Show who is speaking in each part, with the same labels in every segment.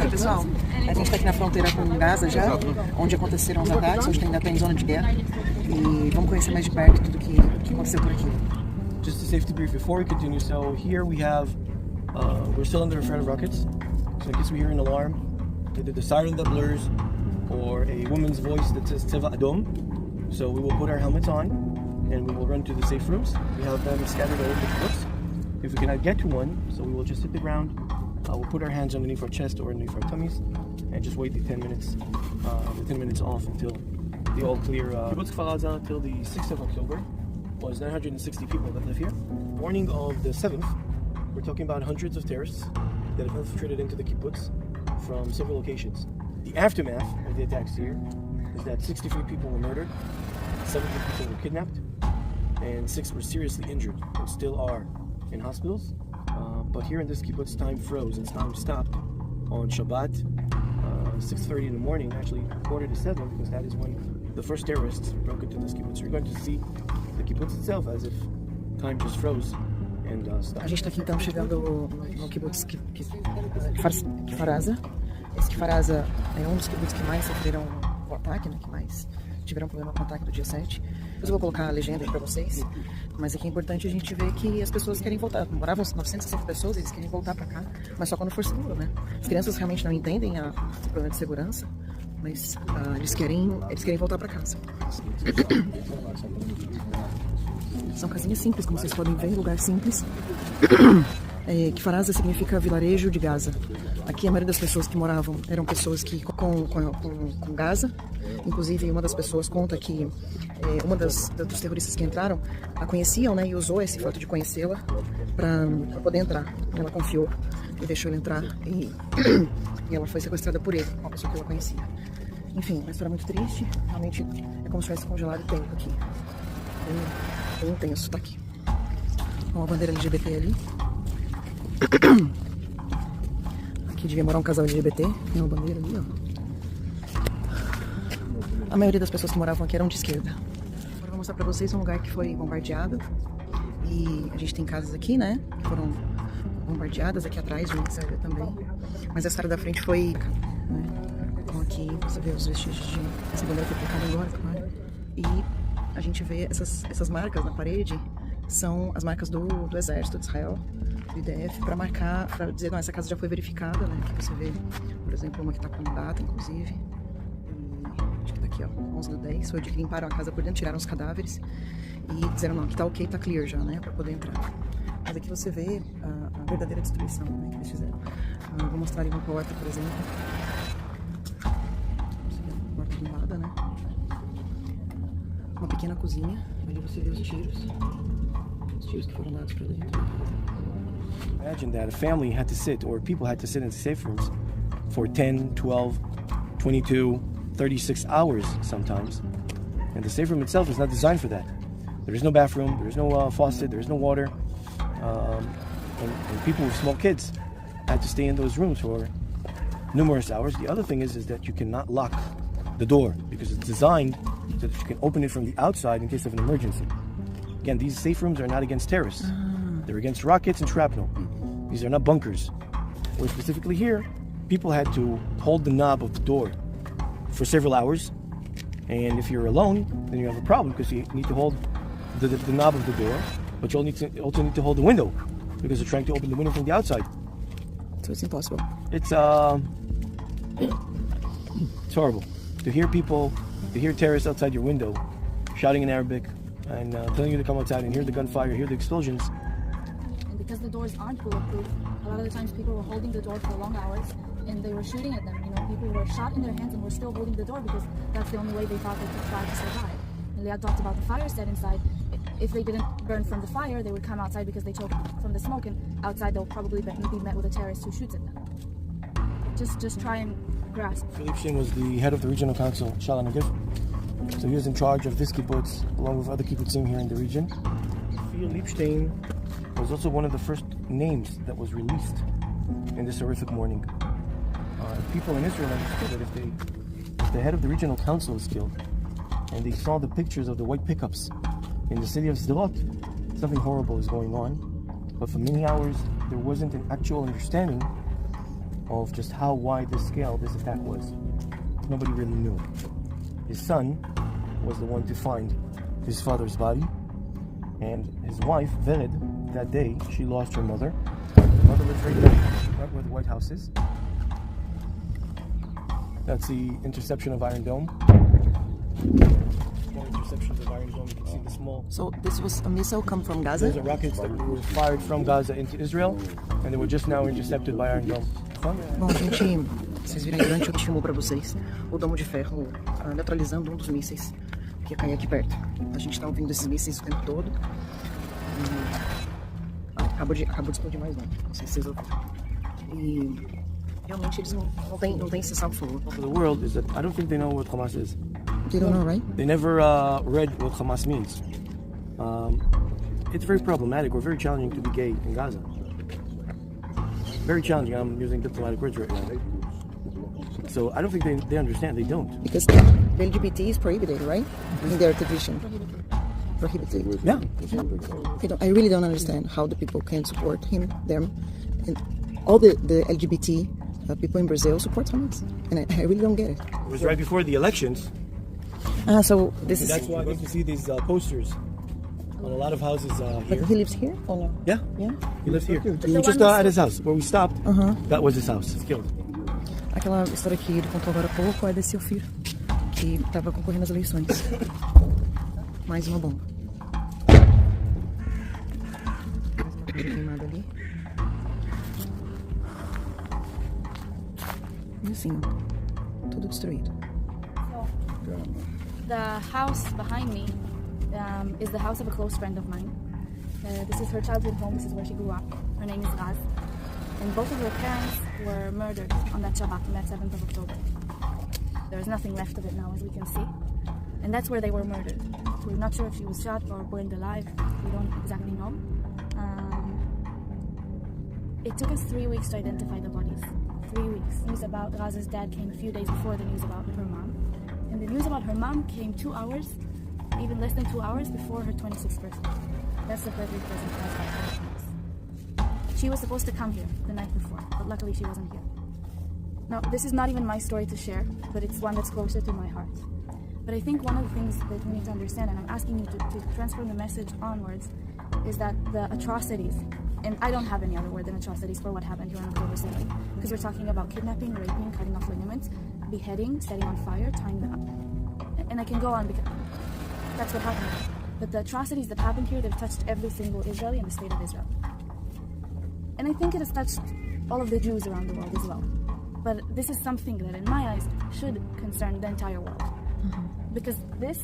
Speaker 1: Ok, pessoal, a gente está aqui na fronteira com Gaza já, onde aconteceram os ataques, hoje ainda está em zona de guerra, e vamos conhecer mais de perto tudo que aconteceu por aqui.
Speaker 2: Just a safety brief before we continue. So here we have, we're still under threat of rockets. So in case we hear an alarm, either the siren that blurs or a woman's voice that says Teva Adom. So we will put our helmets on and we will run to the safe rooms. We have them scattered all over the kibbutz. If we cannot get to one, so we will just hit the ground. We'll put our hands underneath our chest or underneath our tummies and just wait the 10 minutes off until the all clear. Kibbutz Kfar Aza till the 6th of October was 960 people that live here. Morning of the 7th, we're talking about hundreds of terrorists that have infiltrated into the kibbutz from several locations. The aftermath of the attacks here is that 63 people were murdered, 70 people were kidnapped, and 6 were seriously injured and still are in hospitals. But here in this kibbutz, time froze and time stopped on Shabbat, 6:30 in the morning, actually 6:45, because that is when the first terrorists broke into this kibbutz. So you're going to see the kibbutz itself as if time just froze and stopped.
Speaker 1: A gente está aqui então chegando no kibbutz Kfar Aza. Esse Kfar Aza é um dos kibbutz que mais sofreram o ataque, né, que mais tiveram problema com o ataque do dia 7. Depois eu vou colocar a legenda aí pra vocês, mas aqui é importante a gente ver que as pessoas querem voltar. Moravam 960 pessoas, eles querem voltar pra cá, mas só quando for seguro, né? As crianças realmente não entendem o problema de segurança, mas eles querem voltar pra casa. São casinhas simples, como vocês podem ver, lugar simples. Kfar Aza significa vilarejo de Gaza. Aqui a maioria das pessoas que moravam eram pessoas que com Gaza. Inclusive uma das pessoas conta que uma dos terroristas que entraram a conheciam, né, e usou esse fato de conhecê-la para poder entrar. Ela confiou e deixou ele entrar e ela foi sequestrada por ele, uma pessoa que ela conhecia. Enfim, uma história muito triste. Realmente é como se tivesse congelado o tempo aqui. Bem intenso, tá aqui. Com a bandeira LGBT ali. Aqui devia morar um casal LGBT, tem uma bandeira ali, ó. A maioria das pessoas que moravam aqui eram de esquerda. Agora eu vou mostrar pra vocês um lugar que foi bombardeado. E a gente tem casas aqui, né, que foram bombardeadas aqui atrás, de Minha também. Mas essa área da frente foi, né, então aqui você vê os vestígios de... Essa bandeira foi colocada agora, claro. E a gente vê essas marcas na parede, são as marcas do exército de Israel, do deve, para marcar, para dizer, não, essa casa já foi verificada, né? Que você vê, por exemplo, uma que tá com data, inclusive. E acho que tá aqui, ó, 11/10, foi de que limparam a casa por dentro, tiraram os cadáveres e disseram, não, que tá ok, tá clear já, né? Para poder entrar. Mas aqui você vê a verdadeira destruição, né, que eles fizeram. Vou mostrar ali uma porta, por exemplo. Porta limpada, né? Uma pequena cozinha, ali você vê os tiros que foram dados para dentro.
Speaker 2: Imagine that a family had to sit, or people had to sit in the safe rooms for 10, 12, 22, 36 hours sometimes. And the safe room itself is not designed for that. There is no bathroom, there is no faucet, there is no water. And people with small kids had to stay in those rooms for numerous hours. The other thing is that you cannot lock the door because it's designed so that you can open it from the outside in case of an emergency. Again, these safe rooms are not against terrorists. They're against rockets and shrapnel. These are not bunkers. Where specifically here, people had to hold the knob of the door for several hours. And if you're alone, then you have a problem because you need to hold the knob of the door, but you also need to hold the window because they're trying to open the window from the outside.
Speaker 1: So it's impossible.
Speaker 2: It's horrible to hear terrorists outside your window shouting in Arabic and telling you to come outside and hear the gunfire, hear the explosions.
Speaker 3: And because the doors aren't bulletproof, a lot of the times people were holding the door for long hours and they were shooting at them. You know, people were shot in their hands and were still holding the door because that's the only way they thought they could try to survive. And Leah talked about the fire set inside. If they didn't burn from the fire, they would come outside because they choked from the smoke, and outside they'll probably be met with a terrorist who shoots at them. Just try and grasp.
Speaker 2: Philippe Shin was the head of the regional council, Shalom Agif. So he was in charge of this kibbutz, along with other kibbutzim here in the region. Philippe Stein was also one of the first names that was released in this horrific morning. People in Israel understood that if the head of the regional council was killed, and they saw the pictures of the white pickups in the city of Sderot, something horrible is going on. But for many hours, there wasn't an actual understanding of just how wide the scale this attack was. Nobody really knew. His son was the one to find his father's body, and his wife, Vered, that day, she lost her mother. Her mother lives right there, right where the White House is. That's the interception of Iron Dome. Small interceptions of Iron Dome. You can see the small.
Speaker 1: So this was a missile come from Gaza?
Speaker 2: Those are rockets that were fired from Gaza into Israel, and they were just now intercepted by Iron Dome.
Speaker 1: Bom, gente, vocês viram aí durante o filmou pra vocês o domo de ferro neutralizando um dos mísseis que ia cair aqui perto. A gente tá ouvindo esses mísseis o tempo todo. Acabou de explodir mais um. Não sei se vocês ouviram. E realmente eles não têm cessar fogo.
Speaker 2: For the world is that I don't think they know what Hamas is.
Speaker 1: They don't know, right?
Speaker 2: They never read what Hamas means. It's very problematic or very challenging to be gay in Gaza. Very challenging. I'm using diplomatic words right now. So I don't think they understand. They don't.
Speaker 1: Because the LGBT is prohibited, right? In their division. Prohibited.
Speaker 2: Yeah.
Speaker 1: I really don't understand how the people can support them. And all the LGBT people in Brazil support Hamas. And I really don't get it.
Speaker 2: It was right before the elections.
Speaker 1: So this is...
Speaker 2: That's why you can see these posters on a lot of houses here.
Speaker 1: But he lives here or no?
Speaker 2: Yeah.
Speaker 1: Yeah?
Speaker 2: He lives here. We were just at his house. Where we stopped, that was his house. He's killed.
Speaker 1: Aquela história que ele contou agora há pouco é desse Ofir, que estava concorrendo às eleições. Mais uma bomba. Mais uma coisa queimada ali. E assim, ó, tudo destruído.
Speaker 3: The house behind me is the house of a close friend of mine. This is her childhood home. This is where she grew up. Her name is Raz. And both of her parents were murdered on that Shabbat, on that 7th of October. There is nothing left of it now, as we can see. And that's where they were murdered. We're not sure if she was shot or burned alive. We don't exactly know. It took us 3 weeks to identify the bodies. 3 weeks. News about Raz's dad came a few days before the news about her mom. And the news about her mom came 2 hours, even less than 2 hours before her 26th birthday. That's the birthday present Raz got from her parents. She was supposed to come here the night before, but luckily she wasn't here. Now, this is not even my story to share, but it's one that's closer to my heart. But I think one of the things that we need to understand, and I'm asking you to transfer the message onwards, is that the atrocities, and I don't have any other word than atrocities for what happened here on October 2nd, because we're talking about kidnapping, raping, cutting off ligaments, beheading, setting on fire, tying them up. And I can go on because that's what happened. But the atrocities that happened here, they've touched every single Israeli in the state of Israel. And I think it has touched all of the Jews around the world as well. But this is something that, in my eyes, should concern the entire world. Because this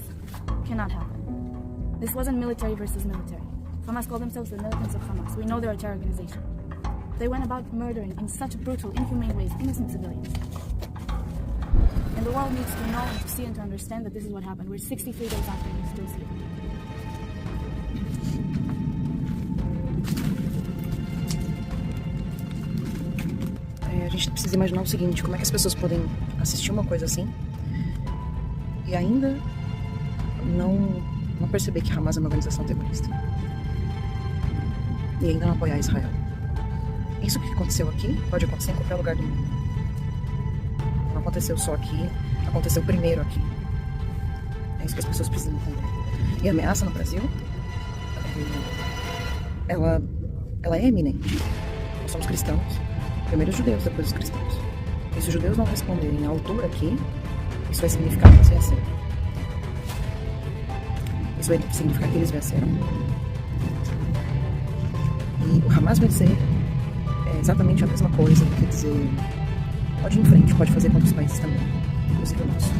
Speaker 3: cannot happen. This wasn't military versus military. Hamas called themselves the militants of Hamas. We know they're a terror organization. They went about murdering in such brutal, inhumane ways innocent civilians. And the world needs to know and to see and to understand that this is what happened. We're 63 days after and we still see it.
Speaker 1: A gente precisa imaginar o seguinte, como é que as pessoas podem assistir uma coisa assim e ainda não perceber que Hamas é uma organização terrorista e ainda não apoiar Israel. Isso que aconteceu aqui pode acontecer em qualquer lugar do mundo. Não aconteceu só aqui, aconteceu primeiro aqui. É isso que as pessoas precisam entender. E a ameaça no Brasil, ela é eminente. Nós somos cristãos. Primeiro os judeus, depois os cristãos. E se os judeus não responderem à altura aqui, isso vai significar que eles venceram. Isso vai significar que eles venceram. E o Hamas vencer é exatamente a mesma coisa do que dizer pode ir em frente, pode fazer com outros países também, inclusive o nosso.